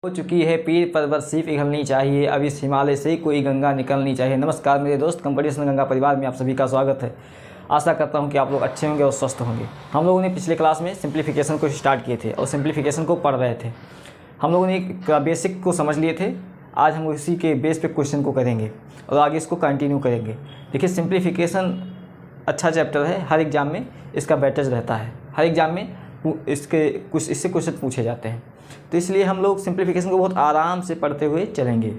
हो चुकी है पीर पर्वत सिर पिघलनी चाहिए, अब इस हिमालय से कोई गंगा निकलनी चाहिए। नमस्कार मेरे दोस्त, कंपटीशन गंगा परिवार में आप सभी का स्वागत है। आशा करता हूं कि आप लोग अच्छे होंगे और स्वस्थ होंगे। हम लोगों ने पिछले क्लास में सिंप्लीफिकेशन को स्टार्ट किए थे और सिंप्लीफिकेशन को पढ़ रहे थे। हम लोगों ने बेसिक को समझ लिए थे। आज हम उसी के बेस पे क्वेश्चन को करेंगे और आगे इसको कंटिन्यू करेंगे। देखिए, सिंप्लीफिकेशन अच्छा चैप्टर है, हर एग्ज़ाम में इसका वेटेज रहता है, हर एग्ज़ाम में इससे क्वेश्चन पूछे जाते हैं। तो इसलिए हम लोग सिंप्लीफिकेशन को बहुत आराम से पढ़ते हुए चलेंगे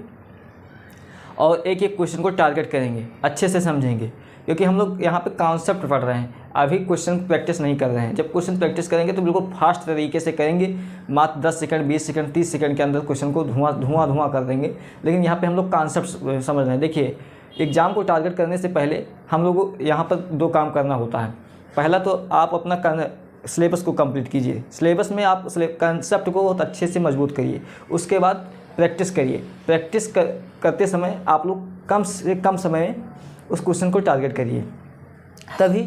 और एक एक क्वेश्चन को टारगेट करेंगे, अच्छे से समझेंगे, क्योंकि हम लोग यहाँ पे कॉन्सेप्ट पढ़ रहे हैं, अभी क्वेश्चन प्रैक्टिस नहीं कर रहे हैं। जब क्वेश्चन प्रैक्टिस करेंगे तो बिल्कुल फास्ट तरीके से करेंगे, मात्र 10 सेकंड 20 सेकंड 30 सेकंड के अंदर क्वेश्चन को धुआं कर देंगे। लेकिन यहाँ पे हम लोग कॉन्सेप्ट समझ रहे हैं। देखिए, एग्ज़ाम को टारगेट करने से पहले हम लोग को यहाँ पर 2 काम करना होता है। पहला तो आप अपना सिलेबस को कंप्लीट कीजिए। सिलेबस में आप कंसेप्ट को बहुत अच्छे से मजबूत करिए। उसके बाद प्रैक्टिस करिए। प्रैक्टिस करते समय आप लोग कम से कम समय में उस क्वेश्चन को टारगेट करिए, तभी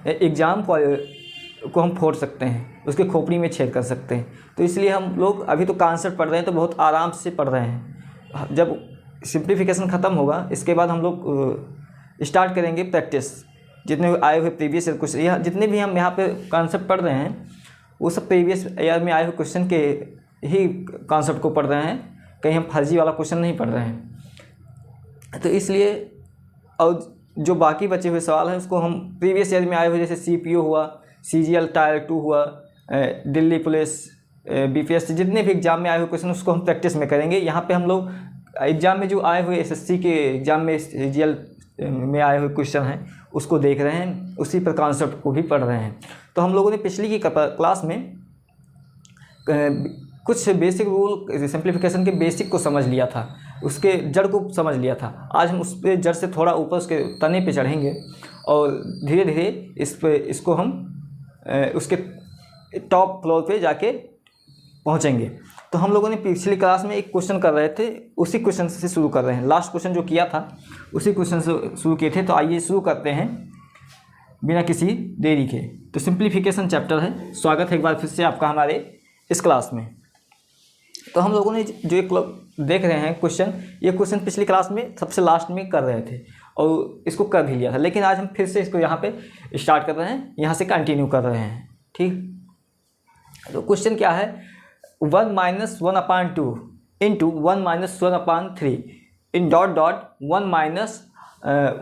एग्ज़ाम को हम फोड़ सकते हैं, उसके खोपड़ी में छेद कर सकते हैं। तो इसलिए हम लोग अभी तो कॉन्सेप्ट पढ़ रहे हैं, तो बहुत आराम से पढ़ रहे हैं। जब सिंप्लीफिकेशन ख़त्म होगा, इसके बाद हम लोग स्टार्ट करेंगे प्रैक्टिस। जितने आए हुए प्रीवियस ईयर क्वेश्चन, यहाँ जितने भी हम यहाँ पे कॉन्सेप्ट पढ़ रहे हैं, वो सब प्रीवियस ईयर में आए हुए क्वेश्चन के ही कॉन्सेप्ट को पढ़ रहे हैं, कहीं हम फर्जी वाला क्वेश्चन नहीं पढ़ रहे हैं। तो इसलिए और जो बाकी बचे हुए सवाल हैं उसको हम प्रीवियस ईयर में आए हुए, जैसे CPO हुआ, CGL टायर 2 हुआ, दिल्ली पुलिस, BPSC, जितने भी एग्ज़ाम में आए हुए क्वेश्चन उसको हम प्रैक्टिस में करेंगे। यहाँ पे हम लोग एग्ज़ाम में जो आए हुए SSC के एग्ज़ाम में CGL में आए हुए क्वेश्चन हैं उसको देख रहे हैं, उसी पर कॉन्सेप्ट को भी पढ़ रहे हैं। तो हम लोगों ने पिछली की क्लास में कुछ बेसिक रूल सिंप्लीफिकेशन के बेसिक को समझ लिया था, उसके जड़ को समझ लिया था। आज हम उस पे जड़ से थोड़ा ऊपर उसके तने पे चढ़ेंगे और धीरे धीरे इसको हम उसके टॉप फ्लोर पे जाके पहुंचेंगे। तो हम लोगों ने पिछली क्लास में एक क्वेश्चन कर रहे थे, उसी क्वेश्चन से शुरू कर रहे हैं। लास्ट क्वेश्चन जो किया था उसी क्वेश्चन से शुरू किए थे। तो आइए शुरू करते हैं बिना किसी देरी के। तो सिंप्लीफिकेशन चैप्टर है। स्वागत है एक बार फिर से आपका हमारे इस क्लास में। तो हम लोगों ने जो एक देख रहे हैं क्वेश्चन, ये क्वेश्चन पिछली क्लास में सबसे लास्ट में कर रहे थे और इसको कर भी लिया था, लेकिन आज हम फिर से इसको यहाँ पे स्टार्ट कर रहे हैं, यहाँ से कंटिन्यू कर रहे हैं। ठीक, तो क्वेश्चन क्या है, 1 - 1/2 into 1 - 1/3 in dot dot 1 -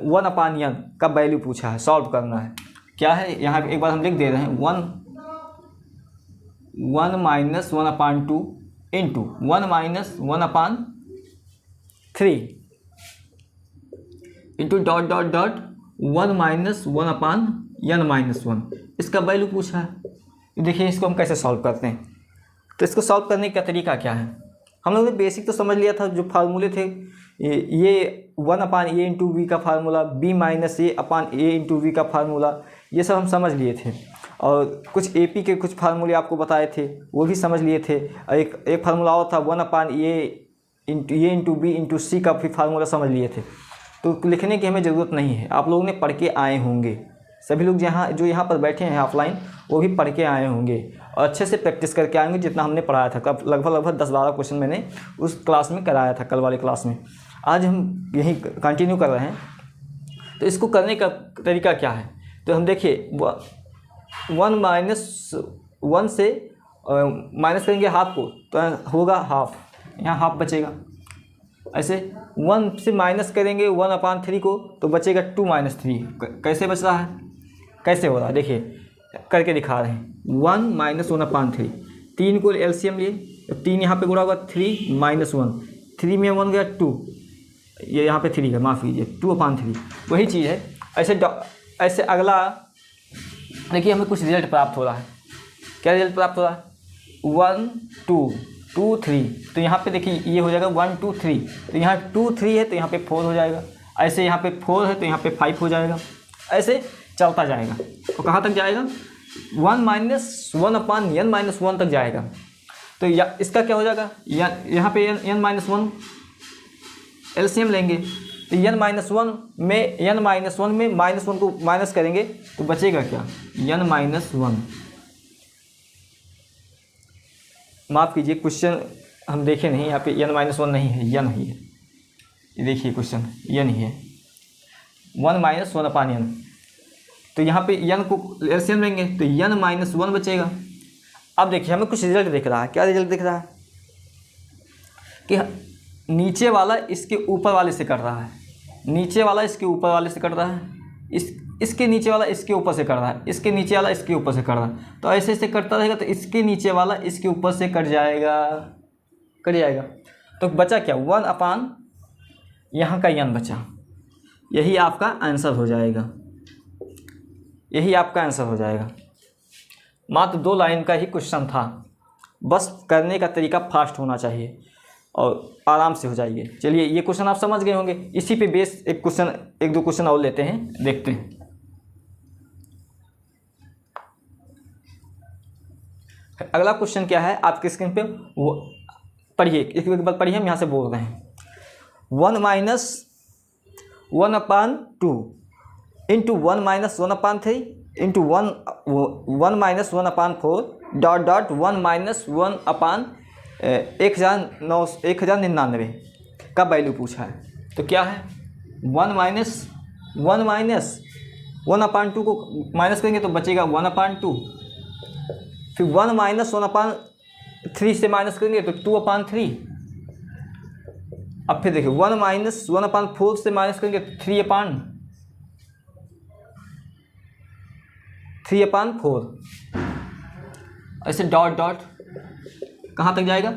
1/n का वैल्यू पूछा है, सॉल्व करना है। क्या है, यहाँ एक बार हम लिख दे रहे हैं, 1 - 1/2 into 1 - 1/3 into dot dot dot 1 - 1/n-1, इसका वैल्यू पूछा है। देखिए इसको हम कैसे सॉल्व करते हैं। तो इसको सॉल्व करने का तरीका क्या है, हम लोगों ने बेसिक तो समझ लिया था। जो फार्मूले थे, ये 1/a इंटू v का formula, b - a/a into v का फार्मूला, ये सब हम समझ लिए थे। और कुछ AP के कुछ फार्मूले आपको बताए थे, वो भी समझ लिए थे। और एक फार्मूला और था 1/a into b into c का भी फार्मूला समझ लिए थे। तो लिखने की हमें ज़रूरत नहीं है, आप लोगों ने पढ़ के आए होंगे। सभी लोग जो यहाँ पर बैठे हैं ऑफलाइन, वो भी पढ़ के आए होंगे और अच्छे से प्रैक्टिस करके आएंगे जितना हमने पढ़ाया था। लगभग 10-12 क्वेश्चन मैंने उस क्लास में कराया था, कल वाले क्लास में। आज हम यही कंटिन्यू कर रहे हैं। तो इसको करने का तरीका क्या है, तो हम देखिए 1 - 1 से माइनस करेंगे हाफ को, तो होगा हाफ, यहाँ हाफ बचेगा। ऐसे 1 से माइनस करेंगे 1/3 को, तो बचेगा 2 - 3। कैसे बच रहा है, कैसे हो रहा है, देखिए करके दिखा रहे हैं। 1 - 1/3, 3 को LCM लिए, 3 यहाँ पे गुणा होगा 3 - 1, 3 में 1 गया 2, ये यहाँ पे 3 है, माफ़ कीजिए 2/3, वही चीज़ है। ऐसे अगला देखिए हमें कुछ रिजल्ट प्राप्त हो रहा है। क्या रिजल्ट प्राप्त हो रहा है, 1 2 2 3, तो यहाँ पे देखिए ये हो जाएगा 1 2 3, तो यहाँ 2 3 है तो यहाँ पे 4 हो जाएगा। ऐसे यहाँ पे 4 है तो यहाँ पे 5 हो जाएगा। ऐसे चलता जाएगा, तो कहाँ तक जाएगा, 1 - 1/n-1 तक जाएगा। तो इसका क्या हो जाएगा, यहाँ पे n - 1 LCM लेंगे, तो n - 1 में -1 को माइनस करेंगे तो बचेगा क्या, n - 1। माफ़ कीजिए, क्वेश्चन हम देखें नहीं, यहाँ पे n-1 नहीं है, n ही है। ये देखिए क्वेश्चन n ही है, 1 - 1/n। तो यहाँ पे n को एलसीएम लेंगे तो n-1 बचेगा। अब देखिए हमें कुछ रिजल्ट दिख रहा है। क्या रिजल्ट दिख रहा है कि नीचे वाला इसके ऊपर वाले से कर रहा है, नीचे वाला इसके ऊपर वाले से कर रहा है, इसके नीचे वाला इसके ऊपर से कर रहा है, इसके नीचे वाला इसके ऊपर से कर रहा है। तो ऐसे ऐसे करता रहेगा तो इसके नीचे वाला इसके ऊपर से कट जाएगा। तो बचा क्या, 1/, यहाँ का n बचा। यही आपका आंसर हो जाएगा, यही आपका आंसर हो जाएगा। मात्र 2 लाइन का ही क्वेश्चन था, बस करने का तरीका फास्ट होना चाहिए और आराम से हो जाएगी। चलिए ये क्वेश्चन आप समझ गए होंगे। इसी पे बेस एक दो क्वेश्चन और लेते हैं, देखते हैं। अगला क्वेश्चन क्या है आपके स्क्रीन पे, वो पढ़िए, एक बार पढ़िए, हम यहाँ से बोल रहे हैं। 1 - 1/2 इंटू 1 - 1/3 इंटू 1 - 1/4 डॉट 1 - 1099 का वैल्यू पूछा है। तो क्या है, 1 - 1/2 को माइनस करेंगे तो बचेगा 1/2। फिर 1 - 1/3 से माइनस करेंगे तो 2/3। अब फिर देखिए 1 - 1/4 से माइनस करेंगे तो 3/4। ऐसे डॉट कहाँ तक जाएगा,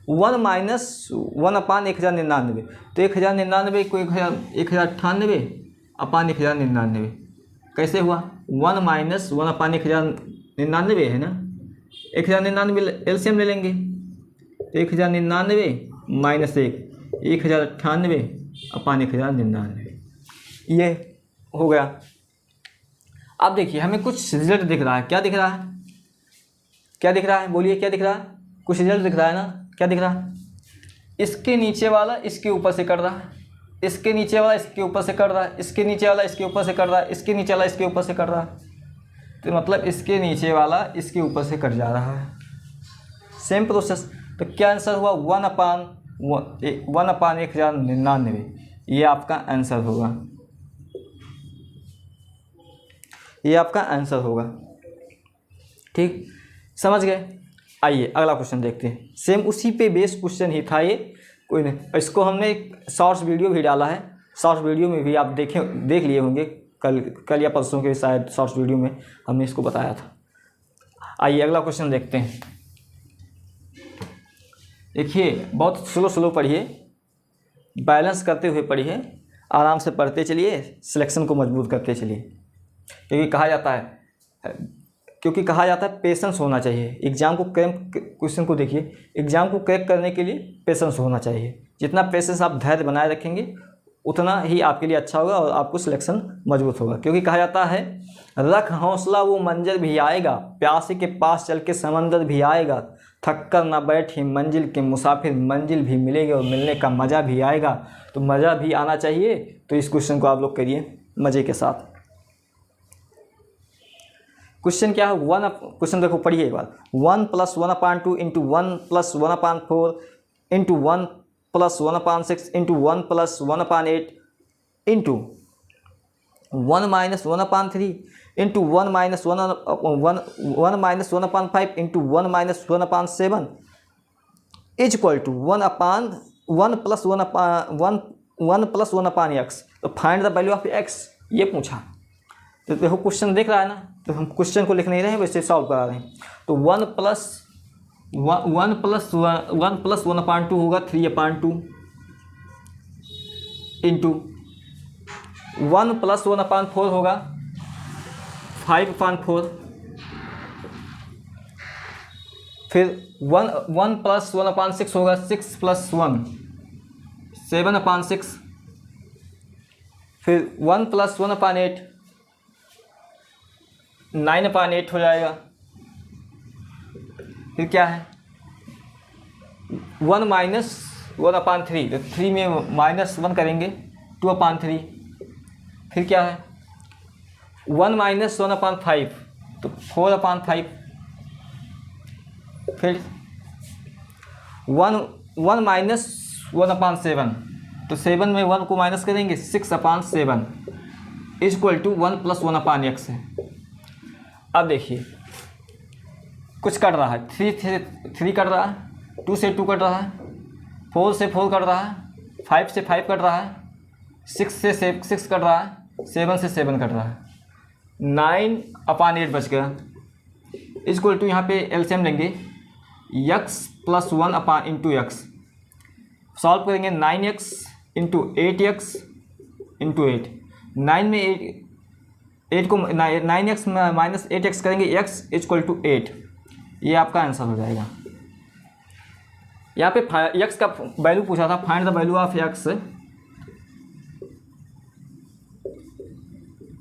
1 - 1/1099। तो 1099 को 1098/1099 कैसे हुआ, 1 - 1/1099 है ना, 1099 एलसीएम ले लेंगे तो 1099 - 1 1098/1099, ये हो गया। अब देखिए हमें कुछ रिजल्ट दिख रहा है। क्या दिख रहा है, बोलिए क्या दिख रहा है, कुछ रिजल्ट दिख रहा है ना। क्या दिख रहा है, इसके नीचे वाला इसके ऊपर से कर रहा है, इसके नीचे वाला इसके ऊपर से कर रहा है, इसके नीचे वाला इसके ऊपर से कर रहा है, इसके नीचे वाला इसके ऊपर से कर रहा है। तो मतलब इसके नीचे वाला इसके ऊपर से कट जा रहा है, सेम प्रोसेस। तो क्या आंसर हुआ, 1/1099। ये आपका आंसर होगा, ये आपका आंसर होगा। ठीक, समझ गए। आइए अगला क्वेश्चन देखते हैं। सेम उसी पे बेस क्वेश्चन ही था ये, कोई नहीं। इसको हमने एक शॉर्ट्स वीडियो भी डाला है, शॉर्ट्स वीडियो में भी आप देख लिए होंगे, कल या परसों के शायद शॉर्ट्स वीडियो में हमने इसको बताया था। आइए अगला क्वेश्चन देखते हैं। देखिए बहुत स्लो पढ़िए, बैलेंस करते हुए पढ़िए, आराम से पढ़ते चलिए, सिलेक्शन को मजबूत करते चलिए। क्योंकि कहा जाता है पेशेंस होना चाहिए। एग्ज़ाम को क्वेश्चन को देखिए, एग्ज़ाम को क्रैक करने के लिए पेशेंस होना चाहिए। जितना पेशेंस आप धैर्य बनाए रखेंगे उतना ही आपके लिए अच्छा होगा और आपको सिलेक्शन मजबूत होगा। क्योंकि कहा जाता है रख हौसला वो मंजर भी आएगा, प्यासे के पास चल के समंदर भी आएगा, थक कर ना बैठे मंजिल के मुसाफिर, मंजिल भी मिलेगी और मिलने का मज़ा भी आएगा। तो मज़ा भी आना चाहिए, तो इस क्वेश्चन को आप लोग करिए मज़े के साथ। क्वेश्चन क्या है, क्वेश्चन देखो पढ़िए एक बार। 1 + 1/2 into 1 + 1/4 into 1 + 1/6 into 1 + 1/8 into 1 - 1/3 into 1 - 1/5 into 1 - 1/7 is equal to 1 + 1/x। तो find the value of x, ये पूछा। तो देखो क्वेश्चन देख रहा है ना, तो हम क्वेश्चन को लिख नहीं रहे हैं, वैसे सॉल्व करा रहे हैं। तो 1 + 1/2 होगा 3/2 इंटू 1 + 1/4 होगा 5/4। फिर 1 + 1/6 होगा 6 + 1 7/6। फिर 1 + 1/8 9/8 हो जाएगा। फिर क्या है 1 - 1/3, तो 3 में -1 करेंगे 2/3। फिर क्या है 1 - 1/5, तो 4/5। फिर 1 1 माइनस 1/7, तो 7 में 1 को माइनस करेंगे, 6/7 इक्वल टू 1 + 1/x है। अब देखिए कुछ कट रहा है, 3 कट रहा है, 2 से 2 कट रहा है, 4 से 4 कट रहा है, 5 से 5 कट रहा है, 6 से 6 कट रहा है, 7 से 7 कट रहा है, 9/8 बच गया इक्वल टू, यहाँ पे एलसीएम लेंगे x + 1 इंटू एक्स, सॉल्व करेंगे 9x इंटू 8x इंटू 8, 9 में 8 को 9x माइनस 8x करेंगे, x इक्वल टू 8, ये आपका आंसर हो जाएगा। यहाँ पे x का वैल्यू पूछा था, find the value of x,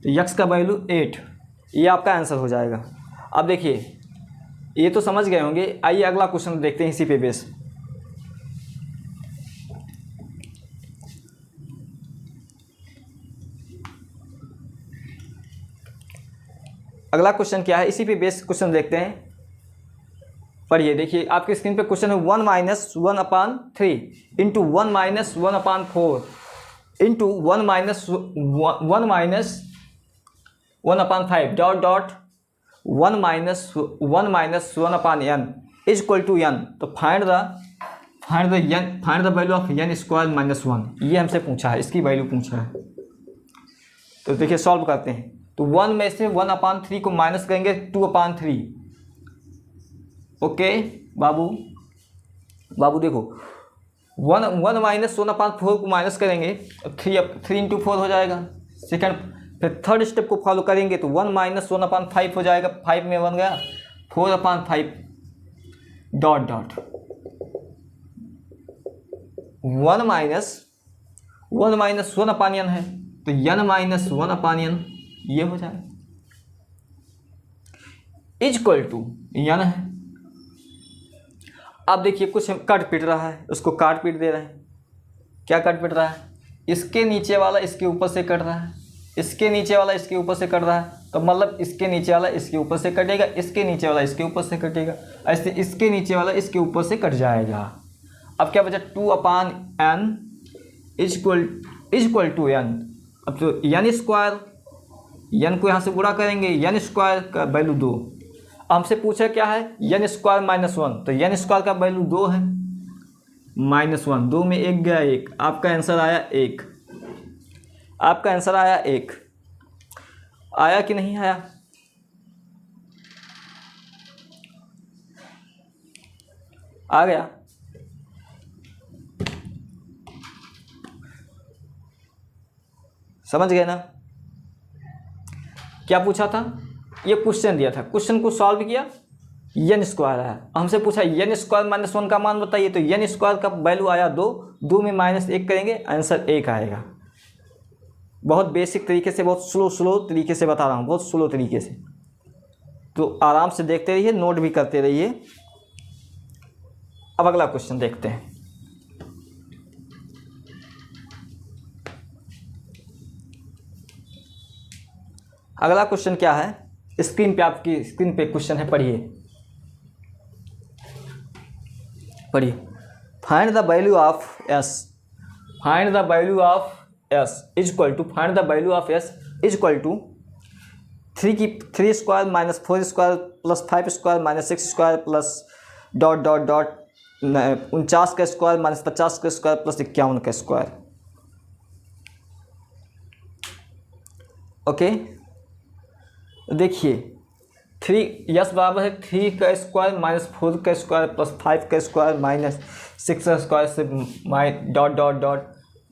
तो x का वैल्यू 8, ये आपका आंसर हो जाएगा। अब देखिए ये तो समझ गए होंगे, आइए अगला क्वेश्चन देखते हैं इसी पे बेस। अगला क्वेश्चन क्या है, इसी पे बेस क्वेश्चन देखते हैं। पढ़िए, देखिए आपकी स्क्रीन पे क्वेश्चन है 1 - 1/3 into 1 - 1/4 into 1 - 1/5 dot dot 1 - 1/n equal to n, तो find the value of n square minus 1, ये हमसे पूछा है, इसकी वैल्यू पूछा है। तो देखिए सॉल्व करते हैं, तो 1 में से 1/3 को माइनस करेंगे 2/3। ओके बाबू देखो 1 - 1/4 को माइनस करेंगे, 3 इंटू 4 हो जाएगा। सेकंड फिर थर्ड स्टेप को फॉलो करेंगे तो 1 - 1/5 हो जाएगा, 5 में 1 गया, 4/5 डॉट डॉट 1 - 1/n है, तो n - 1/n ये हो जाएगा इक्वल टू n है। अब देखिए कुछ कट पिट रहा है, उसको काट पीट दे रहे हैं। क्या कट पिट रहा है, इसके नीचे वाला इसके ऊपर से कट रहा है, इसके नीचे वाला इसके ऊपर से कट रहा है, तो मतलब इसके नीचे वाला इसके ऊपर से कटेगा, इसके नीचे वाला इसके ऊपर से कटेगा, ऐसे इसके नीचे वाला इसके ऊपर से कट जाएगा। अब क्या बचा, 2/n इक्वल टू n। अब तो n स्क्वायर, n को यहाँ से गुणा करेंगे, n स्क्वायर का वैल्यू 2। हमसे पूछा क्या है, n स्क्वायर माइनस 1, तो n स्क्वायर का वैल्यू 2 है, -1, 2 में 1 गया 1, आपका आंसर आया 1, आपका आंसर आया 1। आया कि नहीं आया, आ गया। समझ गए ना, क्या पूछा था, ये क्वेश्चन दिया था, क्वेश्चन को सॉल्व किया, n स्क्वायर आया। हमसे पूछा n स्क्वायर माइनस 1 का मान बताइए, तो n स्क्वायर का वैल्यू आया 2, 2 में -1 करेंगे, आंसर 1 आएगा। बहुत बेसिक तरीके से, बहुत स्लो तरीके से बता रहा हूँ, बहुत स्लो तरीके से, तो आराम से देखते रहिए, नोट भी करते रहिए। अब अगला क्वेश्चन देखते हैं। अगला क्वेश्चन क्या है, स्क्रीन पे, आपकी स्क्रीन पे क्वेश्चन है, पढ़िए find the value of s, find the value of s equal to, find the value of s equal to 3 square minus 4 square plus 5 square minus 6 square plus dot dot dot 49 का square minus 50 का square plus 51 का square. Okay, देखिए 3 बराबर है 3 का square minus 4 का square plus 5 का square minus 6 का स्क्वायर से डॉट डॉट डॉट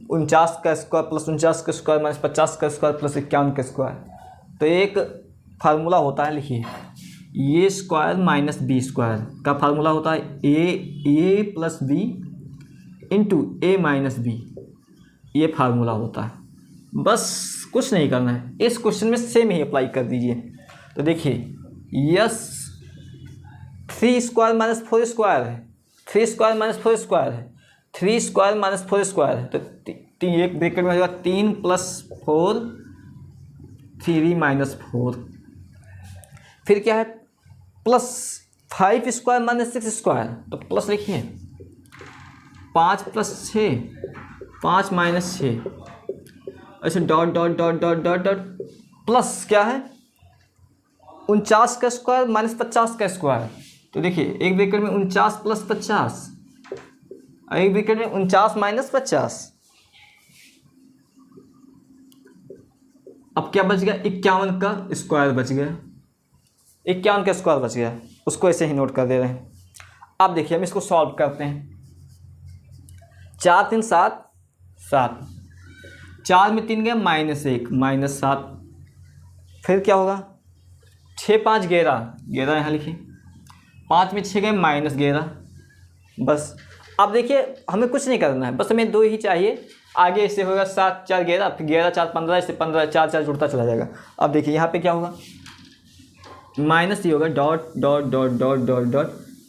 49 का स्क्वायर प्लस 49 का स्क्वायर माइनस 50 का स्क्वायर प्लस 51 का स्क्वायर। तो एक फार्मूला होता है, लिखिए, ए स्क्वायर माइनस बी स्क्वायर का फार्मूला होता है ए प्लस बी इंटू ए माइनस बी, ये फार्मूला होता है। बस कुछ नहीं करना है, इस क्वेश्चन में सेम ही अप्लाई कर दीजिए। तो देखिए यस 3 स्क्वायर माइनस 4 स्क्वायर है, 3 स्क्वायर माइनस 4 स्क्वायर है, 3 स्क्वायर माइनस 4 स्क्वायर है, तो एक ब्रैकेट में हो जाएगा 3 + 4 3 माइनस 4, फिर क्या है प्लस 5 स्क्वायर माइनस 6 स्क्वायर, तो प्लस लिखिए 5 + 6, 5 - 6, अच्छा dot dot dot dot dot dot plus क्या है 49 का स्क्वायर माइनस 50 का स्क्वायर। तो देखिए एक ब्रैकेट में 49 + 50, एक ब्रैकेट में 49 - 50। अब क्या बच गया 51 का स्क्वायर बच गया, 51 का स्क्वायर बच गया, उसको ऐसे ही नोट कर दे रहे हैं। अब देखिए हम इसको सॉल्व करते हैं। 4 3 7 7, 4 में 3 गया -1 -7, फिर क्या होगा 6 5 11 11 यहाँ लिखिए, 5 में 6 गए -11 बस। अब देखिए हमें कुछ नहीं करना है, बस हमें 2 ही चाहिए। आगे इससे होगा 7 4 11, फिर 11 4 15, इससे 15 4 4 जुड़ता चला जाएगा। अब देखिए यहाँ पे क्या होगा माइनस ही होगा dot dot dot dot dot dot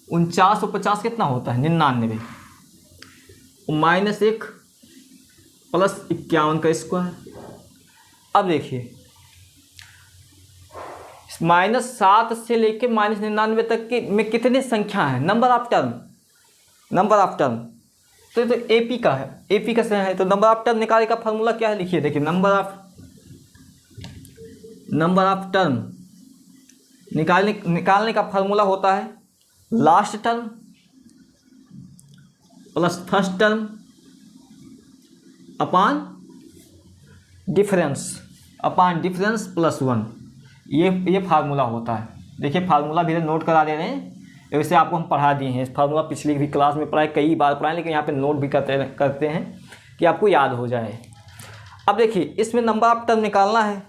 49 और 50 कितना होता है 99, -1 + 51 का स्क्वायर। अब देखिए -7 से लेके -99 तक की में कितनी संख्या है, number of term, number of term. तो एपी का है, एपी का है, तो नंबर ऑफ टर्म निकालने का फॉर्मूला क्या है लिखिए। देखिए नंबर ऑफ टर्म निकालने का फॉर्मूला होता है last term plus first term upon difference +1। ये फार्मूला होता है। देखिए फार्मूला भी नोट करा दे रहे हैं, वैसे आपको हम पढ़ा दिए हैं फार्मूला, पिछली भी क्लास में पढ़ाए, कई बार पढ़ाए, लेकिन यहाँ पे नोट भी करते हैं कि आपको याद हो जाए। अब देखिए इसमें नंबर ऑफ टर्म निकालना है,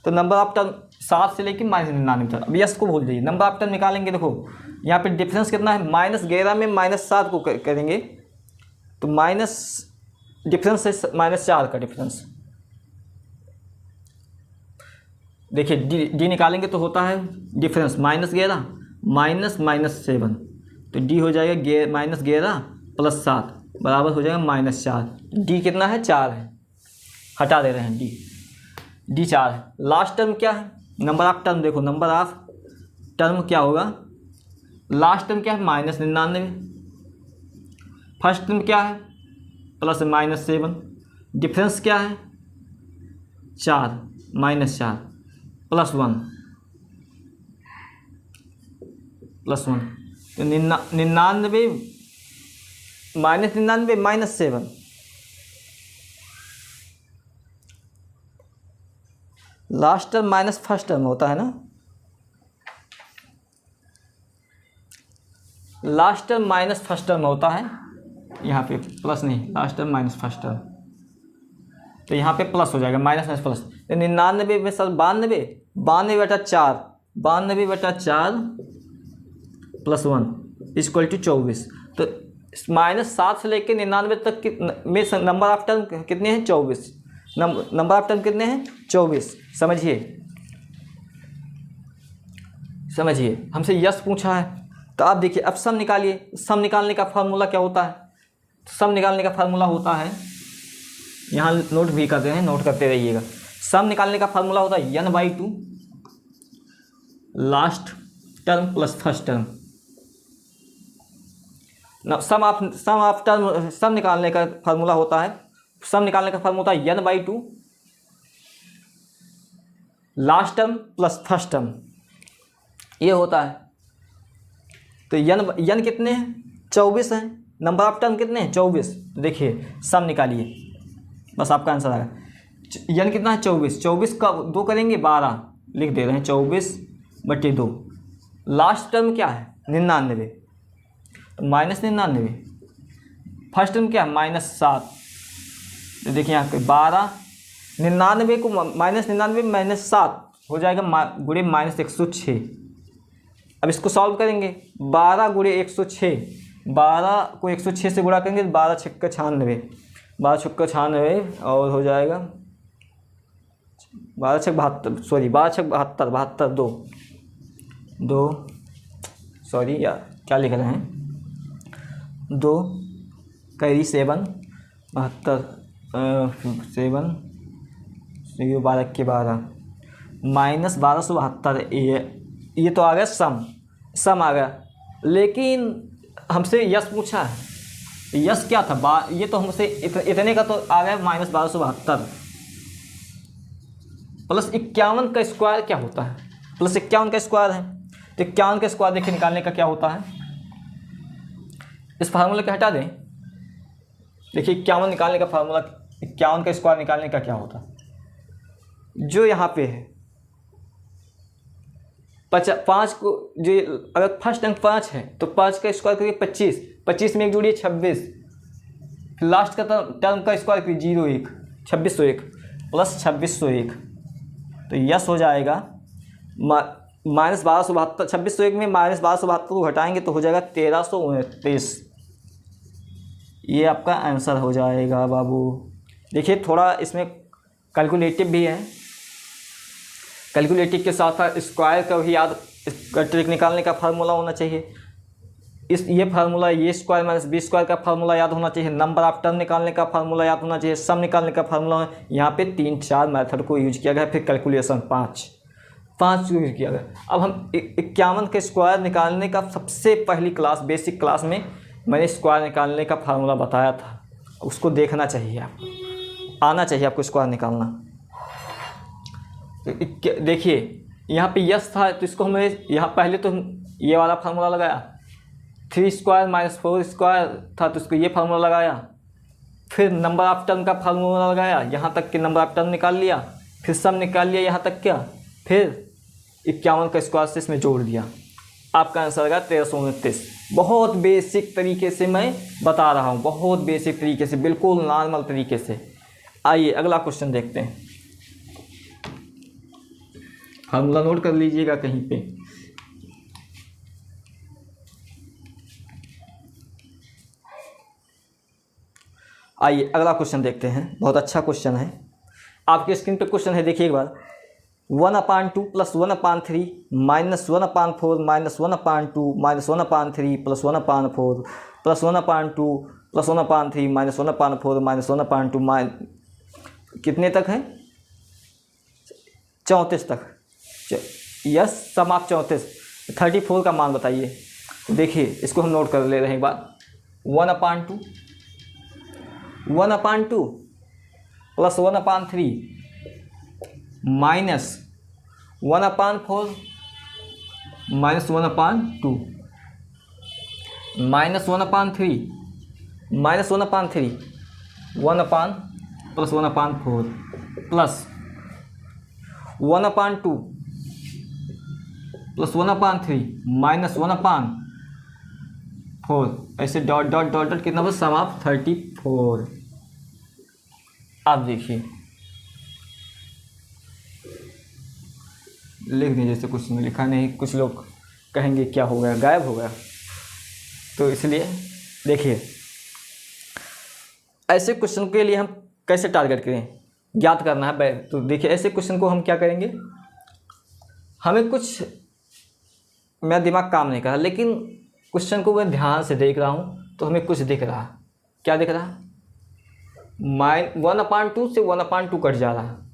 तो नंबर ऑफ टर्म 7 से लेकर -99 तक। अब यस को भूल जाइए, नंबर ऑफ टर्म निकालेंगे। देखो यहाँ पे डिफरेंस कितना है, -11 में -7 को करेंगे तो डिफरेंस है -4 का डिफरेंस। देखिए डी निकालेंगे तो होता है डिफरेंस -11 -7, तो डी हो जाएगा -11 + 7 बराबर हो जाएगा -4। डी कितना है 4 है, हटा दे रहे हैं डी 4 है। लास्ट टर्म क्या है नंबर ऑफ टर्म, देखो नंबर ऑफ टर्म क्या होगा, लास्ट टर्म क्या है -99, फर्स्ट टर्म क्या है +7, डिफरेंस क्या है 4 -4 +1 तो 99 -99 -7, last term minus first term होता है ना, last term minus first term होता है, यहाँ पे प्लस नहीं, last term minus first term, तो यहाँ पे प्लस हो जाएगा, माइनस माइनस प्लस। तो 99 में सर 92 92/4 92/4 +1 = 24। तो -7 से लेकर 99 तक में नंबर ऑफ टर्म कितने हैं 24, नंबर ऑफ टर्म कितने हैं 24। समझिए हमसे यस पूछा है, तो आप देखिए अब सम निकालिए। सम निकालने का फार्मूला क्या होता है, सम निकालने का फार्मूला होता है, यहाँ नोट भी करते हैं, नोट करते रहिएगा। सम निकालने का फार्मूला होता है n/2 last term plus first term. Sum निकालने का फार्मूला होता है, सम निकालने का फार्मूला होता है n/2 last term plus first term, ये होता है। तो n कितने हैं 24 हैं, नंबर ऑफ टर्म कितने हैं 24। देखिए सम निकालिए, बस आपका आंसर आएगा। n कितना है 24, 24 का 2 करेंगे 12, लिख दे रहे हैं 24/2। लास्ट टर्म क्या है 99, तो -99। फर्स्ट टर्म क्या है -7, तो देखिए यहाँ पे 12, 99 को -99 -7 हो जाएगा गुणे -106। अब इसको सॉल्व करेंगे, 12 × 106, 12 को 106 से गुणा करेंगे, 12 × 6 = 96, 12 × 6 = 96 और हो जाएगा 12 × 6 = 72, सॉरी 12 × 6 = 72 2 सॉरी यार क्या लिख रहे हैं 2 कैरी 7 72 7 12 के 12 -1272। ये तो आ गया सम आ गया, लेकिन हमसे यस पूछा है, यस क्या था, ये तो हमसे इतने का तो आ गया -1272 प्लस 51 का स्क्वायर क्या होता है, प्लस 51 का स्क्वायर है, तो 51 का स्क्वायर देखिए निकालने का क्या होता है, इस फार्मूले को हटा दें। देखिए 51 निकालने का फार्मूला, 51 का स्क्वायर निकालने का क्या होता है, जो यहाँ पे है 5 को, जो अगर फर्स्ट अंक 5 है तो 5 का स्क्वायर करिए 25, 25 में एक जोड़िए 26, फिर लास्ट का टर्म का स्क्वायर करिए 01, 2601 प्लस 2601, तो यस हो जाएगा -1272, 2601 में -1272 को घटाएंगे तो हो जाएगा 1329। ये आपका आंसर हो जाएगा बाबू। देखिए थोड़ा इसमें कैलकुलेटिव भी है, कैलकुलेटिव के साथ साथ स्क्वायर का भी याद, ट्रिक निकालने का फार्मूला होना चाहिए, ये फार्मूला, ये स्क्वायर माइनस बी स्क्वायर का फार्मूला याद होना चाहिए, नंबर ऑफ टर्म निकालने का फार्मूला याद होना चाहिए, सम निकालने का फार्मूला। यहाँ पे 3-4 मेथड को यूज किया गया, फिर कैलकुलेशन 5 को यूज किया गया। अब हम 51 के स्क्वायर निकालने का सबसे पहली क्लास, बेसिक क्लास में मैंने स्क्वायर निकालने का फार्मूला बताया था, उसको देखना चाहिए, आपको आना चाहिए, आपको स्क्वायर निकालना। देखिए यहाँ पे यस था तो इसको हमें यहाँ पहले तो ये वाला फार्मूला लगाया, 3 स्क्वायर माइनस 4 स्क्वायर था तो इसको ये फार्मूला लगाया, फिर नंबर ऑफ टर्म का फार्मूला लगाया, यहाँ तक के नंबर ऑफ टर्म निकाल लिया, फिर सम निकाल लिया यहाँ तक क्या, फिर 51 का स्क्वायर से इसमें जोड़ दिया, आपका आंसर आएगा 1329। बहुत बेसिक तरीके से मैं बता रहा हूँ, बहुत बेसिक तरीके से, बिल्कुल नॉर्मल तरीके से। आइए अगला क्वेश्चन देखते हैं, फार्मूला नोट कर लीजिएगा कहीं पे। आइए अगला क्वेश्चन देखते हैं, बहुत अच्छा क्वेश्चन है, आपके स्क्रीन पे क्वेश्चन है, देखिए एक बार। 1/2 + 1/3 -1/4 -1/2 -1/3 + 1/4 + 1/2 + 1/3 -1/4 -1/2 कितने तक है, 34 तक। यस, सम ऑफ 34 का मान बताइए। देखिए इसको हम नोट कर ले रहे हैं एक बार। 1/2 + 1/3 -1/4 -1/2 -1/3 -1/3 1 + 1/4 प्लस 1/2 + 1/3 -1/4, ऐसे डॉट डॉट डॉट डॉट कितना बस, सम ऑफ 34। आप देखिए लिख दीजिए, जैसे कुछ नहीं लिखा नहीं, कुछ लोग कहेंगे क्या हो गया, गायब हो गया, तो इसलिए देखिए ऐसे क्वेश्चन के लिए हम कैसे टारगेट करें, ज्ञात करना है। तो देखिए ऐसे क्वेश्चन को हम क्या करेंगे, हमें कुछ, मेरा दिमाग काम नहीं कर रहा, लेकिन क्वेश्चन को मैं ध्यान से देख रहा हूँ तो हमें कुछ दिख रहा है। क्या दिख रहा है, 1/2 से 1/2 कट जा रहा है,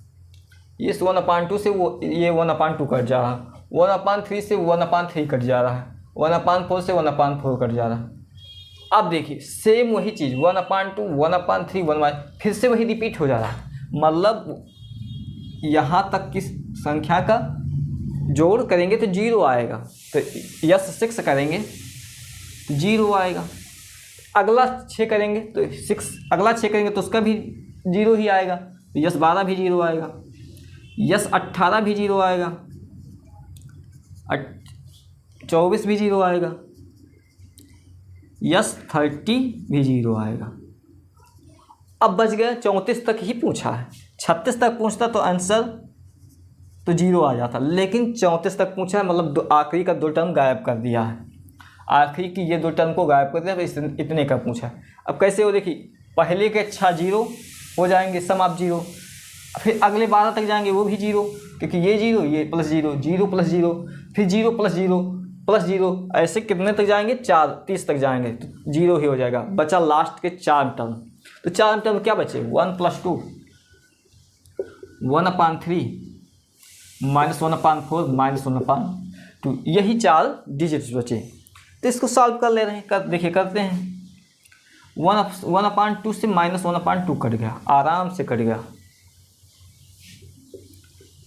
इस 1/2 से वो ये 1/2 कट जा रहा है, 1/3 से 1/3 कट जा रहा है, 1/4 से 1/4 कट जा रहा है। अब देखिए सेम वही चीज़ 1/2 1/3 1/, फिर से वही रिपीट हो जा रहा है, मतलब यहाँ तक की संख्या का जोड़ करेंगे तो 0 आएगा, तो यस 6 करेंगे तो 0 आएगा, अगला 6 करेंगे तो 6, अगला 6 करेंगे तो उसका भी 0 ही आएगा, तो यस 12 भी 0 आएगा, यस 18 भी 0 आएगा, 24 भी 0 आएगा, यस 30 भी 0 आएगा। अब बच गया 34 तक ही पूछा है, 36 तक पूछता तो आंसर तो 0 आ जाता, लेकिन 34 तक पूछा है, मतलब आखिरी का 2 टर्म गायब कर दिया है, आखिरी की ये 2 टर्म को गायब कर दिया, तो इतने का पूछा है। अब कैसे हो, देखिए पहले के 6 0 हो जाएंगे, सम ऑफ 0, फिर अगले 12 तक जाएंगे वो भी 0, क्योंकि ये 0 ये प्लस 0 0 प्लस 0 फिर 0 प्लस 0 प्लस 0, ऐसे कितने तक जाएंगे, 30 तक जाएंगे, तो 0 ही हो जाएगा। बचा लास्ट के 4 टर्म, तो 4 टर्म क्या बचे, 1 + 2 1/3 -1/4 -1/2, यही 4 डिजिट्स बचे। तो इसको सॉल्व कर ले रहे हैं, देखिए करते हैं। 1/2 से -1/2 कट गया, आराम से कट गया।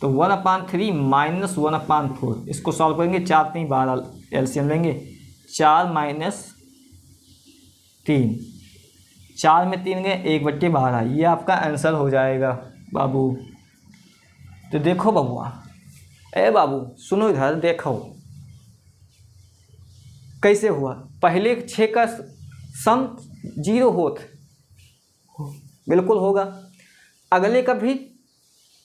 तो 1/3 - 1/4, इसको सॉल्व करेंगे। 4 3 12 एलसीएम लेंगे। 4 - 3, 4 में 3 गए, 1/12। ये आपका आंसर हो जाएगा बाबू। तो देखो बबुआ, ए बाबू सुनो इधर, देखो कैसे हुआ। पहले 6 का सम 0 होत, बिल्कुल होगा। अगले का भी,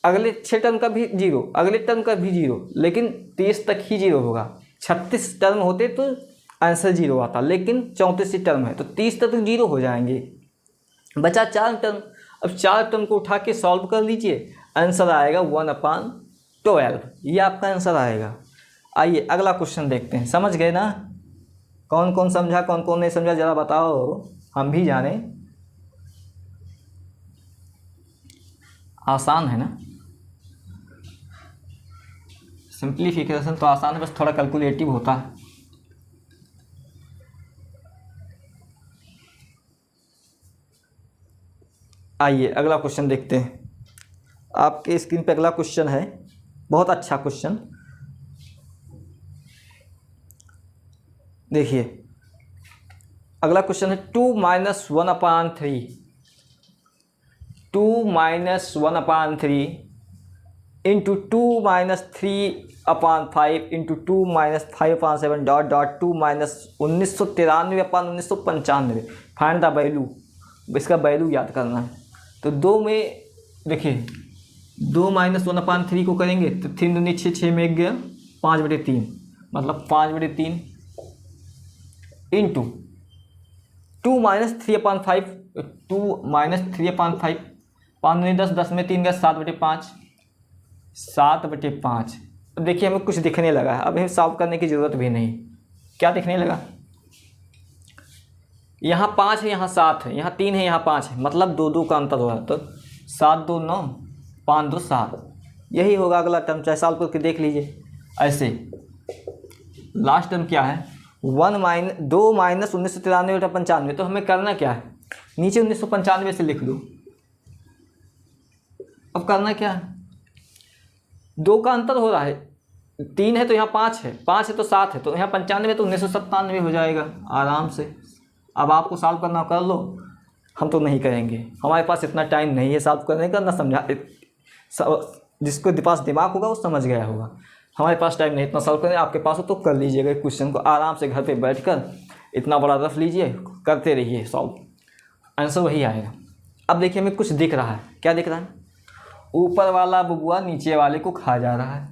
अगले 6 टर्म का भी 0, अगले टर्म का भी 0, लेकिन 30 तक ही 0 होगा। 36 टर्म होते तो आंसर 0 आता, लेकिन 34 टर्म है तो 30 तक 0 हो जाएंगे। बचा 4 टर्म। अब 4 टर्म को उठा के सॉल्व कर लीजिए, आंसर आएगा 1/12। ये आपका आंसर आएगा। आइए अगला क्वेश्चन देखते हैं। समझ गए ना? कौन कौन समझा, कौन कौन नहीं समझा, ज़रा बताओ, हम भी जानें। आसान है ना? सिंप्लीफिकेशन तो आसान है, बस थोड़ा कैलकुलेटिव होता है। आइए अगला क्वेश्चन देखते हैं। आपके स्क्रीन पे अगला क्वेश्चन है, बहुत अच्छा क्वेश्चन। देखिए अगला क्वेश्चन है 2 - 1/3। 2 - 1/3 into 2 - 3/5 into 2 - 5/7 2 - 1993/1995। Find the value. इसका वैल्यू याद करना है। तो 2 में देखिए, 2 - 1/3 को करेंगे तो 3 दूनी 6, 6 में 1 गया, 5/3, मतलब 5/3 इंटू 2 - 3/5, 2 - 3/5, 5 दूनी 10, 10 में 3 गया, 7/5, 7/5। अब देखिए हमें कुछ दिखने लगा है, अब हमें सॉल्व करने की ज़रूरत भी नहीं। क्या दिखने लगा? यहाँ 5 है, यहाँ 7 है, यहाँ 3 है, यहाँ 5 है, मतलब 2 2 का अंतर हो रहा है। तो 7 2 9, 5 2 7, यही होगा अगला टर्म। चाहे सॉल्व करके देख लीजिए। ऐसे लास्ट टर्म क्या है? 2 - 1993/95। तो हमें करना क्या है? नीचे 1995 से लिख दो। अब करना क्या है? 2 का अंतर हो रहा है, 3 है तो यहाँ 5 है, 5 है तो 7 है, तो यहाँ 95 तो 1997 हो जाएगा आराम से। अब आपको सॉल्व करना कर लो, हम तो नहीं करेंगे, हमारे पास इतना टाइम नहीं है सॉल्व करने का, ना समझा। जिसको पास दिमाग होगा वो समझ गया होगा। हमारे पास टाइम नहीं इतना सॉल्व करने, आपके पास हो तो कर लीजिएगा क्वेश्चन को आराम से घर पे बैठकर। इतना बड़ा रफ लीजिए, करते रहिए सॉल्व, आंसर वही आएगा। अब देखिए हमें कुछ दिख रहा है। क्या दिख रहा है? ऊपर वाला बबुआ नीचे वाले को खा जा रहा है।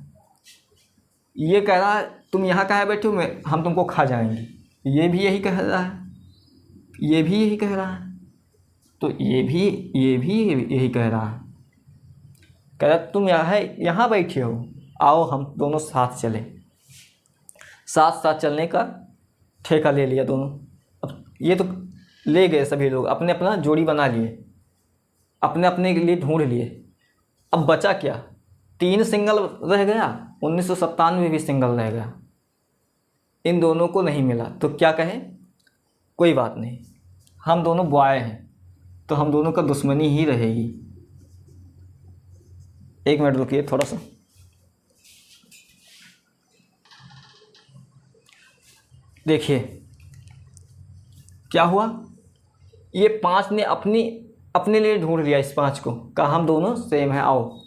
ये कह रहा है तुम यहाँ काहे बैठे हो, हम तुमको खा जाएंगे। ये भी यही कह रहा है, ये भी यही कह रहा है, तो ये भी यही कह रहा है। कह रहा तुम यहाँ बैठे हो, आओ हम दोनों साथ चले। साथ साथ चलने का ठेका ले लिया दोनों। अब ये तो ले गए सभी लोग, अपने अपना जोड़ी बना लिए, अपने अपने के लिए ढूंढ लिए। अब बचा क्या? 3 सिंगल रह गया, 1997 भी सिंगल रह गया, इन दोनों को नहीं मिला। तो क्या कहें? कोई बात नहीं, हम दोनों बॉय हैं तो हम दोनों का दुश्मनी ही रहेगी। 1 मिनट रुकिए थोड़ा सा। देखिए क्या हुआ, ये 5 ने अपने लिए ढूंढ लिया इस 5 को, कहा हम दोनों सेम है, आओ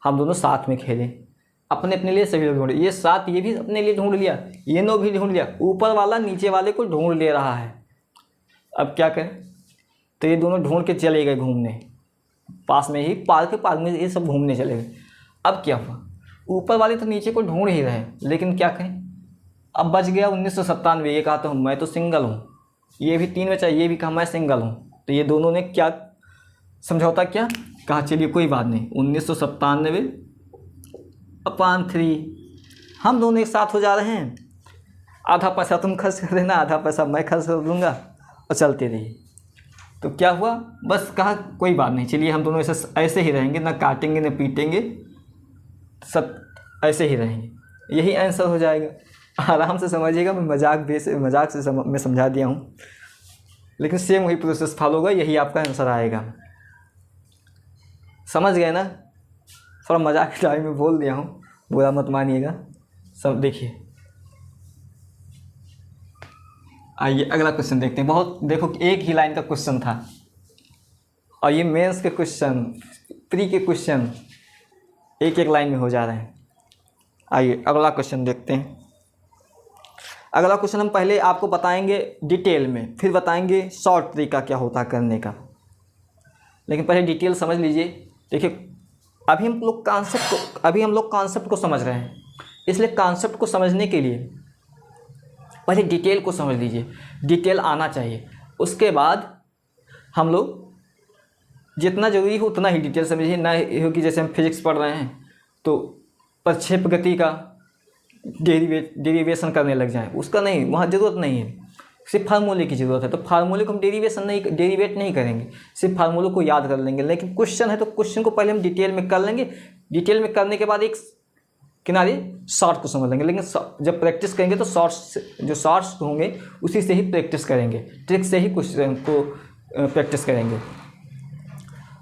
हम दोनों साथ में खेलें। अपने अपने लिए सभी लोग ढूंढ, ये 7 ये भी अपने लिए ढूंढ लिया, ये 9 भी ढूंढ लिया, ऊपर वाला नीचे वाले को ढूंढ ले रहा है। अब क्या करें? तो ये दोनों ढूंढ के चले गए घूमने, पास में ही पार्क में ये सब घूमने चले गए। अब क्या हुआ? ऊपर वाले तो नीचे को ढूंढ ही रहे, लेकिन क्या कहें, अब बच गया 1997। ये कहा तो मैं तो सिंगल हूँ, ये भी 3 बचा, ये भी कहा मैं सिंगल हूँ। तो ये दोनों ने क्या समझौता क्या कहा, चलिए कोई बात नहीं, 1997/3 हम दोनों एक साथ हो जा रहे हैं, आधा पैसा तुम खर्च कर देना, आधा पैसा मैं खर्च कर दूँगा, और चलते रहिए। तो क्या हुआ, बस कहा कोई बात नहीं, चलिए हम दोनों ऐसे ही रहेंगे, ना काटेंगे ना पीटेंगे, सब ऐसे ही रहेंगे। यही आंसर हो जाएगा। आराम से समझिएगा, मैं मजाक से मैं समझा दिया हूँ। लेकिन सेम वही प्रोसेस फॉलो होगा, यही आपका आंसर आएगा। समझ गए ना? थोड़ा मजाक के टाइम में बोल दिया हूँ, बुरा मत मानिएगा। सब देखिए, आइए अगला क्वेश्चन देखते हैं। बहुत देखो, एक ही लाइन का क्वेश्चन था और ये मेंस के क्वेश्चन, प्री के क्वेश्चन एक एक लाइन में हो जा रहे हैं। आइए अगला क्वेश्चन देखते हैं। अगला क्वेश्चन हम पहले आपको बताएंगे डिटेल में, फिर बताएंगे शॉर्ट तरीका क्या होता है करने का, लेकिन पहले डिटेल समझ लीजिए। देखिए, अभी हम लोग कॉन्सेप्ट को समझ रहे हैं, इसलिए कॉन्सेप्ट को समझने के लिए पहले डिटेल को समझ लीजिए। डिटेल आना चाहिए, उसके बाद हम लोग जितना जरूरी हो उतना ही डिटेल समझिए। ना हो कि जैसे हम फिजिक्स पढ़ रहे हैं तो प्रक्षेप गति का डेरिवेशन करने लग जाएं, उसका नहीं, वहाँ ज़रूरत नहीं है। सिर्फ फार्मूले की ज़रूरत है, तो फार्मूले को हम डेरिवेट नहीं करेंगे, सिर्फ फार्मूले को याद कर लेंगे। लेकिन क्वेश्चन है तो क्वेश्चन को पहले हम डिटेल में कर लेंगे, डिटेल में करने के बाद एक किनारे शॉर्ट को समझ लेंगे। लेकिन जब प्रैक्टिस करेंगे तो शॉर्ट्स होंगे उसी से ही प्रैक्टिस करेंगे, ट्रिक से ही क्वेश्चन को प्रैक्टिस करेंगे।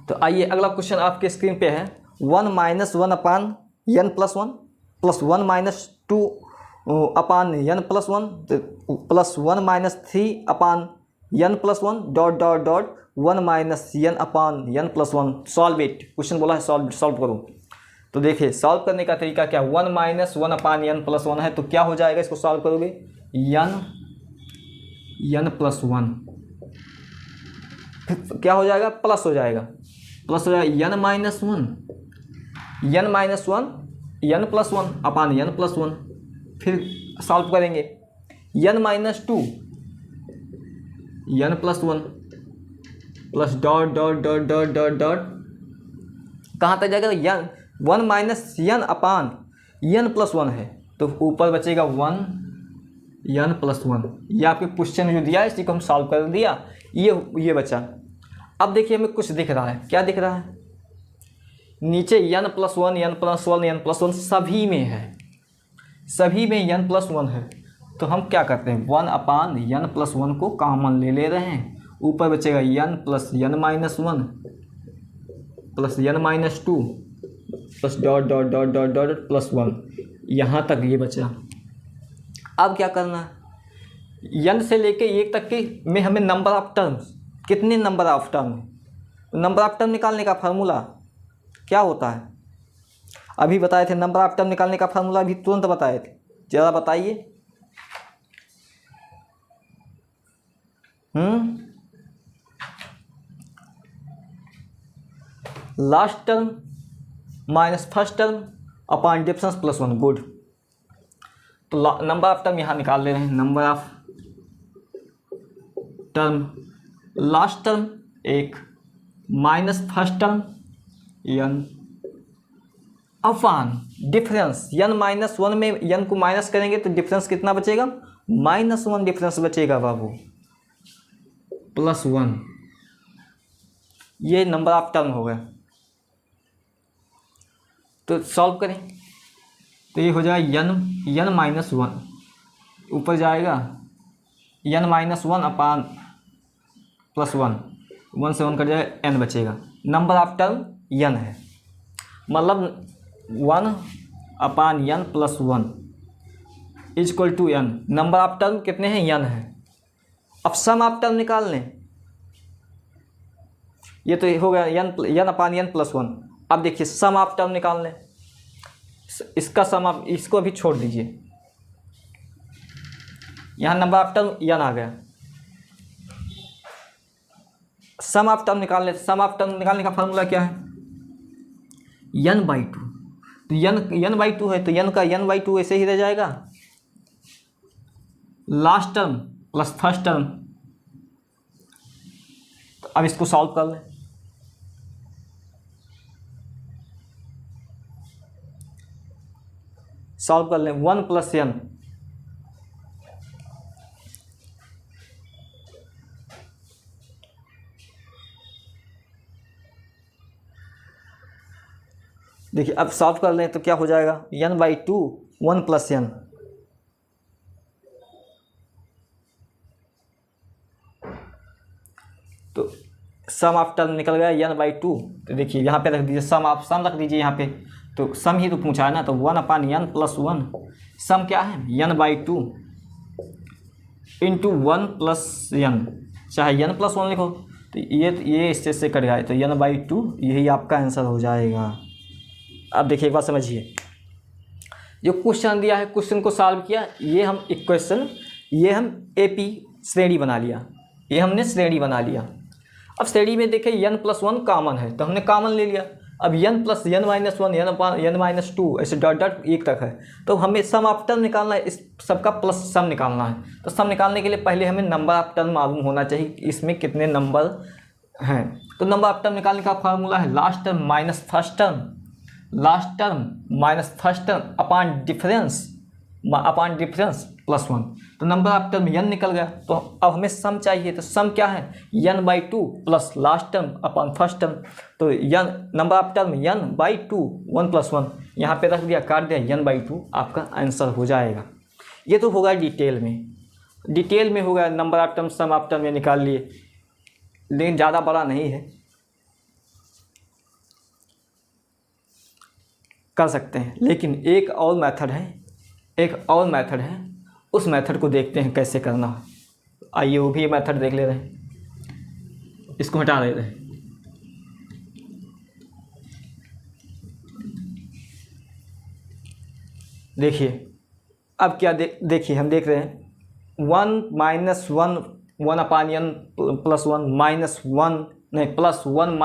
तो आइए अगला क्वेश्चन आपके स्क्रीन पे है। 1 - 1 अपान n + 1 plus 1 - 2 upon n + 1 plus 1 - 3 upon n + 1 dot dot dot 1 - n upon n + 1 solve it. Question बोला है सॉल्व करो। तो देखिए सॉल्व करने का तरीका क्या, 1 - 1 अपान n + 1 है, तो क्या हो जाएगा, इसको सॉल्व करोगे n + 1, फिर क्या हो जाएगा, प्लस हो जाएगा n - 1 n + 1 अपान n + 1, फिर सॉल्व करेंगे n - 2 n + 1 plus dot dot dot dot dot dot कहाँ तक जाएगा, 1 - n अपान n + 1 है, तो ऊपर बचेगा 1 n + 1। ये आपके क्वेश्चन जो दिया है इसी को हम सॉल्व कर दिया, ये बचा। अब देखिए हमें कुछ दिख रहा है, क्या दिख रहा है, नीचे n + 1 n + 1 n + 1 सभी में है, सभी में n + 1 है। तो हम क्या करते हैं, 1 अपान n + 1 को कॉमन ले रहे हैं, ऊपर बचेगा n + n - 1 plus n - 2 plus dot dot dot dot dot plus 1, यहाँ तक ये बचा। अब क्या करना है, n से लेके 1 तक के में हमें नंबर ऑफ टर्म्स, कितने नंबर ऑफ टर्म है, नंबर ऑफ टर्म निकालने का फार्मूला क्या होता है, अभी बताए थे। नंबर ऑफ टर्म निकालने का फार्मूला अभी तुरंत बताए थे, ज़रा बताइए। Last term minus first term upon difference plus 1, good. तो नंबर ऑफ टर्म यहाँ निकाल ले रहे हैं, number of term, last term 1 minus first term n upon difference n - 1 में n को माइनस करेंगे तो डिफरेंस कितना बचेगा, -1 डिफरेंस बचेगा बाबू, प्लस 1। ये नंबर ऑफ टर्म हो गया। तो सॉल्व करें तो ये हो जाएगा n - 1, ऊपर जाएगा n - 1 अपान प्लस 1 से 1 कट जाएगा, n बचेगा। नंबर ऑफ टर्म n है, मतलब 1 अपान n + 1 = n। Number of term कितने हैं, n है। अब सम ऑफ टर्म निकाल लें, ये तो हो गया n अपान n + 1। अब देखिए सम ऑफ टर्म निकाल लें, इसका सम ऑफ, इसको अभी छोड़ दीजिए, यहाँ नंबर ऑफ टर्म n आ गया। सम ऑफ टर्म निकाल ले, सम ऑफ टर्म निकालने का फार्मूला क्या है, n/2। तो n/2 है तो n का n/2 ऐसे ही रह जाएगा, last term plus first term. तो अब इसको सॉल्व कर लें, सॉल्व कर लें 1 + n देखिए अब सॉल्व कर लें तो क्या हो जाएगा, n/2 1 + n, some of term निकल गया n/2। तो देखिए यहाँ पे रख दीजिए सम रख दीजिए यहाँ पे, तो सम ही तो पूछा है ना, तो 1/n+1 सम क्या है n/2 इंटू 1+n, चाहे n+1 लिखो, तो ये इससे कट गया, तो n/2 यही आपका आंसर हो जाएगा। अब देखिए एक बात समझिए, जो क्वेश्चन दिया है क्वेश्चन को सॉल्व किया, ये हम इक्वेशन, ये हम AP श्रेणी बना लिया, ये हमने श्रेणी बना लिया। अब श्रेणी में देखिए n+1 कॉमन है, तो हमने कॉमन ले लिया। अब n+n-1 n-2 ऐसे डॉट डॉट 1 तक है, तो हमें सम ऑफ टर्म निकालना है, इस सबका प्लस सम निकालना है। तो सम निकालने के लिए पहले हमें नंबर ऑफ टर्म मालूम होना चाहिए, इसमें कितने नंबर हैं। तो नंबर ऑफ टर्म निकालने का फार्मूला है last term minus first term, last term minus first term upon difference +1। तो नंबर ऑफ टर्म n निकल गया। तो अब हमें सम चाहिए, तो सम क्या है n/2 plus last term upon first term. तो n number of term n/2 1+1 यहाँ पे रख दिया, काट दिया, n/2 आपका आंसर हो जाएगा। ये तो होगा डिटेल में होगा, number of term sum of term ये निकाल लिए, लेकिन ज़्यादा बड़ा नहीं है, कर सकते हैं। लेकिन एक और मेथड है, उस मेथड को देखते हैं कैसे करना है। आइए वो भी मेथड देख ले रहे हैं, इसको हटा देते हैं। देखिए अब क्या देखिए हम देख रहे हैं 1-1 माइनस 1 नहीं +1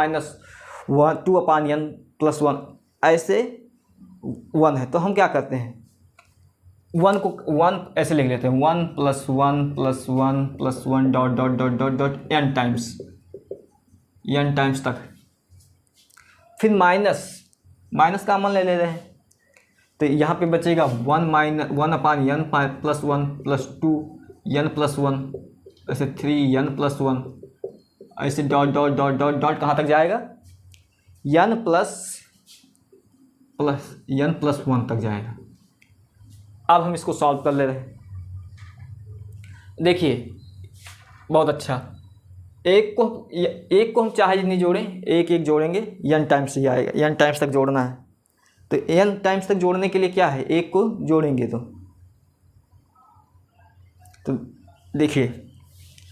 2/n+1 ऐसे 1 है। तो हम क्या करते हैं, 1 को 1 ऐसे लिख लेते हैं, 1+1+1+1 dot dot dot dot dot n times तक। फिर माइनस कॉमन ले रहे हैं, तो यहाँ पे बचेगा 1/n+1+2 n+1 ऐसे 3n+1 ऐसे dot dot dot dot dot कहाँ तक जाएगा, n+1 तक जाएगा। अब हम इसको सॉल्व कर ले रहे हैं। देखिए बहुत अच्छा, एक को हम चाहे नहीं जोड़ें, एक जोड़ेंगे, n टाइम्स ही आएगा, n टाइम्स तक जोड़ना है। तो n टाइम्स तक जोड़ने के लिए क्या है, एक को जोड़ेंगे तो देखिए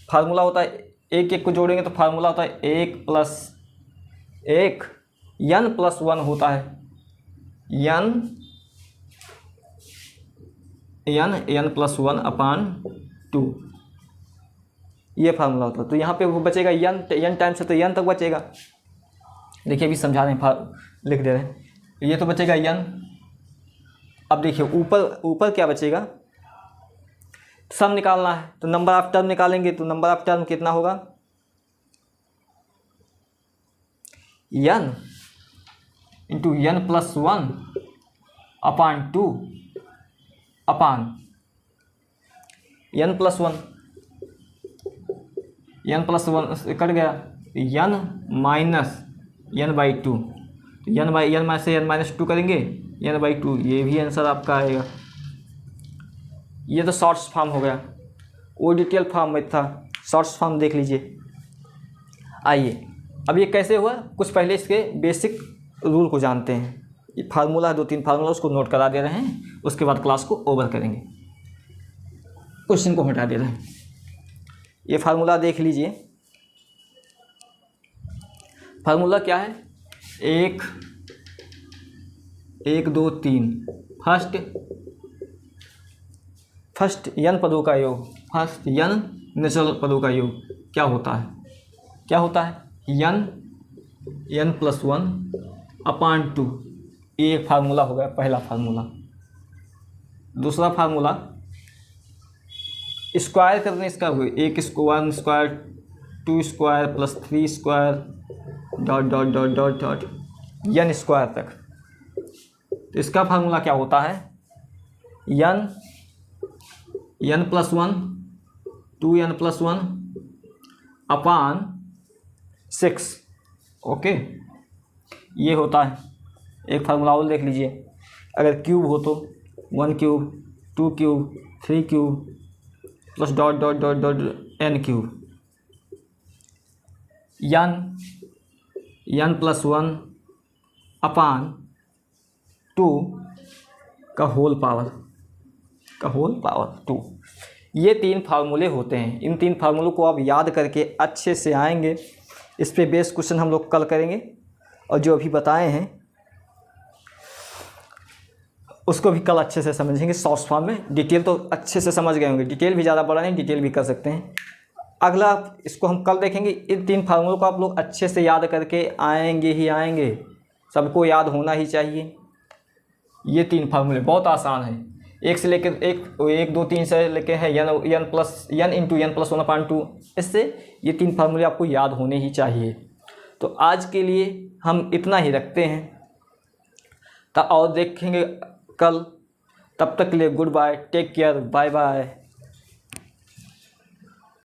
फार्मूला होता है, एक को जोड़ेंगे तो फार्मूला होता है 1+1 n+1 होता है, n+1/2 ये फार्मूला होता है। तो यहाँ पे वो बचेगा n टाइम्स है तो n तक बचेगा। देखिए अभी समझा रहे हैं, लिख दे रहे हैं, ये तो बचेगा n। अब देखिए ऊपर क्या बचेगा, सम निकालना है, तो नंबर ऑफ टर्म निकालेंगे। तो नंबर ऑफ टर्म कितना होगा, n into n+1/2 upon n+1 cut गया, n माइनस n/2, तो n से n-2 करेंगे, n/2 ये भी आंसर आपका आएगा। ये तो शॉर्ट्स फॉर्म हो गया, वो डिटेल फॉर्म में था, शॉर्ट्स फॉर्म देख लीजिए। आइए अब ये कैसे हुआ, कुछ पहले इसके बेसिक रूल को जानते हैं। ये फार्मूला है, 2-3 फार्मूला, उसको नोट करा दे रहे हैं, उसके बाद क्लास को ओवर करेंगे, क्वेश्चन को हटा दे रहे हैं। ये फार्मूला देख लीजिए, फार्मूला क्या है, 1 2 3 फर्स्ट n पदों का योग, फर्स्ट n नेचुरल पदों का योग क्या होता है n+1/2। ये एक फार्मूला हो गया, पहला फार्मूला। दूसरा फार्मूला स्क्वायर करने इसका हुए, 1 square 2 square plus 3 square dot dot dot dot dot n square तक। तो इसका फार्मूला क्या होता है, n+1 2n+1/6। ओके, ये होता है। एक फार्मूला और देख लीजिए, अगर क्यूब हो तो 1 cube 2 cube 3 cube plus dot dot dot dot n cube. n plus 1 अपान 2 का होल पावर 2। ये 3 फार्मूले होते हैं। इन 3 फार्मूलों को आप याद करके अच्छे से आएंगे। इस पे बेस क्वेश्चन हम लोग कल करेंगे, और जो अभी बताए हैं उसको भी कल अच्छे से समझेंगे शॉर्ट फॉर्म में। डिटेल तो अच्छे से समझ गए होंगे, डिटेल भी ज़्यादा बड़ा नहीं, डिटेल भी कर सकते हैं। अगला इसको हम कल देखेंगे। इन 3 फार्मूलों को आप लोग अच्छे से याद करके आएंगे ही आएंगे, सबको याद होना ही चाहिए। ये 3 फार्मूले बहुत आसान हैं। एक से लेकर एक 2 3 से लेके है n इंटू n प्लस 1/2। इससे ये 3 फार्मूले आपको याद होने ही चाहिए। तो आज के लिए हम इतना ही रखते हैं और देखेंगे कल। तब तक के लिए goodbye, take care, bye bye.